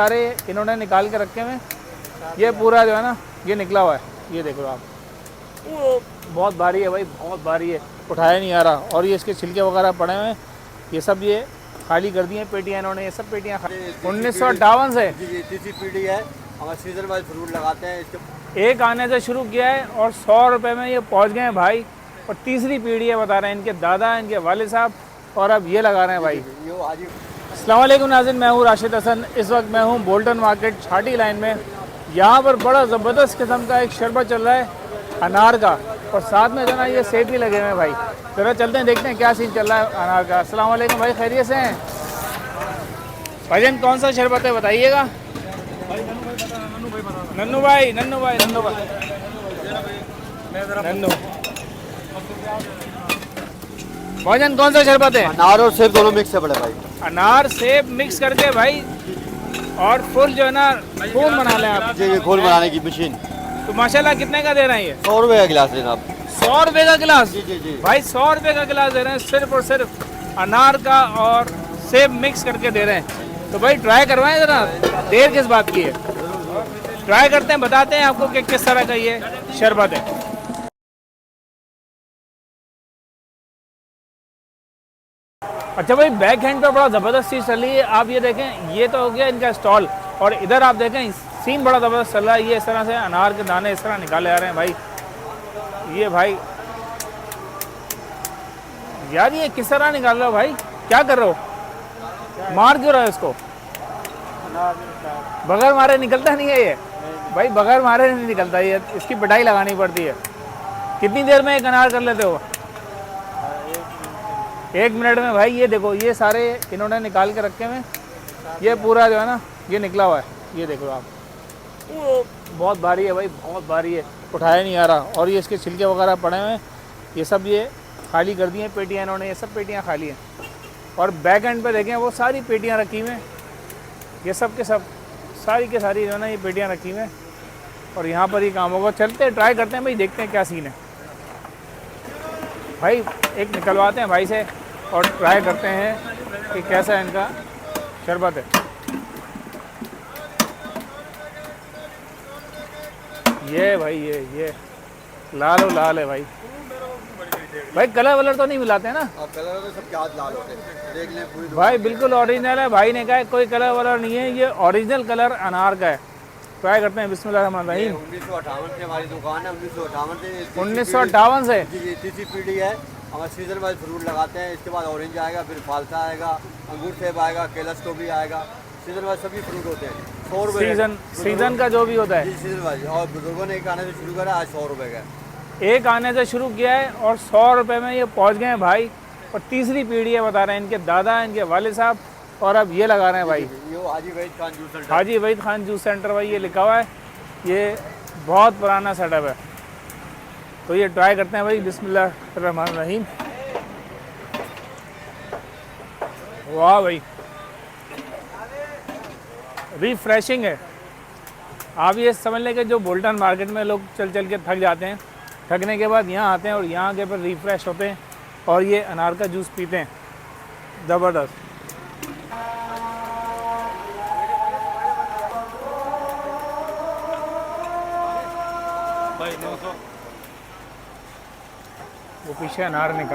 सारे इन्होंने निकाल के रखे हुए। ये पूरा जो है ना ये निकला हुआ है, ये देखो आप, वो बहुत भारी है भाई, बहुत भारी है, उठाया नहीं आ रहा। और ये इसके छिलके वगैरह पड़े हुए हैं, ये सब ये खाली कर दिए पेटियाँ इन्होंने, ये सब पेटियाँ 1958 से जी तीसरी पीढ़ी है। हमारे सीजन वाइज फ्रूट लगाते हैं इसके। एक आने से शुरू किया है और 100 रुपये में ये पहुंच गए हैं भाई। और तीसरी पीढ़ी है बता रहे हैं इनके दादा, इनके वालिद साहब, और अब ये लगा रहे हैं भाई। अस्सलाम वालेकुम नाज़रीन, मैं हूँ राशिद हसन। इस वक्त मैं हूँ बोल्टन मार्केट छाटी लाइन में। यहाँ पर बड़ा ज़बरदस्त किस्म का एक शरबत चल रहा है अनार का, और साथ में जो ना ये सेब भी लगे हुए हैं भाई। जरा चलते हैं देखते हैं क्या सीन चल रहा है अनार का। अस्सलाम वालेकुम भाई, खैरियत से हैं भाईजान? कौन सा शरबत है बताइएगा? नन्नू भाई भाईजान कौन सा शरबत है? अनार और सेब दोनों मिक्स है बड़े भाई। अनार सेब मिक्स करके भाई, और फुल जो है ना खून बना लें आप। जी ये घोल बनाने की मशीन। तो माशाल्लाह कितने का दे रहे हैं ये? 100 रुपये का गिलास लेना आप। 100 रुपये का गिलास? जी जी जी भाई 100 रुपये का गिलास दे रहे हैं, सिर्फ और सिर्फ अनार का और सेब मिक्स करके दे रहे हैं। तो भाई ट्राई करवाएं ज़रा, देर किस बात की है? ट्राई करते हैं, बताते हैं आपको कि किस तरह का ये शरबत है। अच्छा भाई, बैक हैंड पे बड़ा ज़बरदस्त चीज़ चल रही है। आप ये देखें, ये तो हो गया इनका स्टॉल, और इधर आप देखें सीन बड़ा ज़बरदस्त चल रहा है। ये इस तरह से अनार के दाने इस तरह निकाले आ रहे हैं भाई। ये भाई यार ये किस तरह निकाल रहे हो भाई? क्या कर रहे हो? मार क्यों रहे हो इसको? बगैर मारे निकलता नहीं है ये भाई, बगैर मारे नहीं निकलता ये, इसकी पिटाई लगानी पड़ती है। कितनी देर में एक अनार कर लेते हो? 1 मिनट में भाई। ये देखो, ये सारे इन्होंने निकाल के रखे हुए। ये पूरा जो है ना ये निकला हुआ है, ये देखो आप, वो बहुत भारी है भाई, बहुत भारी है, उठाया नहीं आ रहा। और ये इसके छिलके वगैरह पड़े हुए हैं, ये सब ये खाली कर दिए पेटियाँ इन्होंने, ये सब पेटियाँ खाली हैं। और बैक एंड पे देखें वो सारी पेटियाँ रखी हुई हैं, ये सब के सब सारी के सारी जो है ना ये पेटियाँ रखी हुई हैं। और यहाँ पर ही काम होगा। चलते हैं, ट्राई करते हैं भाई, देखते हैं क्या सीन है भाई। एक निकलवाते हैं भाई से और ट्राई करते हैं कि कैसा है इनका शरबत है। ये भाई ये लाल और लाल है भाई। भाई कलर वलर तो नहीं मिलाते हैं ना? कलर तो सब क्या लाल होते हैं, देख लें पूरी भाई बिल्कुल ओरिजिनल है। भाई ने कहा है कोई कलर वलर नहीं है, ये ओरिजिनल कलर अनार का है। ट्राई करते हैं, बिस्मिल्लाह रहमान रहीम। 1958 से हमारी दुकान है, 1958 से। जी तीसरी पीढ़ी है। हमारे सीजन वाइज फ्रूट लगाते हैं। इसके बाद ऑरेंज आएगा, फिर फालसा आएगा, अंगूर सेब आएगा, केला स्ट्रॉबेरी आएगा। सीजन वाइज सभी फ्रूट होते हैं। 100 रुपये सीजन का जो भी होता है सीजन वाइज। और बुजुर्गों ने एक आने से शुरू करा, आज 100 रुपये का। एक आने से शुरू किया है और 100 रुपये में ये पहुंच गए हैं भाई। और तीसरी पीढ़ी है बता रहे हैं इनके दादा, इनके वालिद साहब, और अब ये लगा रहे हैं भाई। ये हाजी वहीद खान जूस सेंटर। हाजी वहीद खान जूस सेंटर भाई, ये लिखा हुआ है। ये बहुत पुराना सेटअप है। तो ये ट्राई करते हैं भाई, बिस्मिल्लाह रहमान रहीम। वाह भाई, रिफ्रेशिंग है। आप ये समझ लें कि जो बोल्टन मार्केट में लोग चल चल के थक जाते हैं, थकने के बाद यहाँ आते हैं और यहाँ के पर रिफ़्रेश होते हैं और ये अनार का जूस पीते हैं। ज़बरदस्त। वो पीछे अनार निकल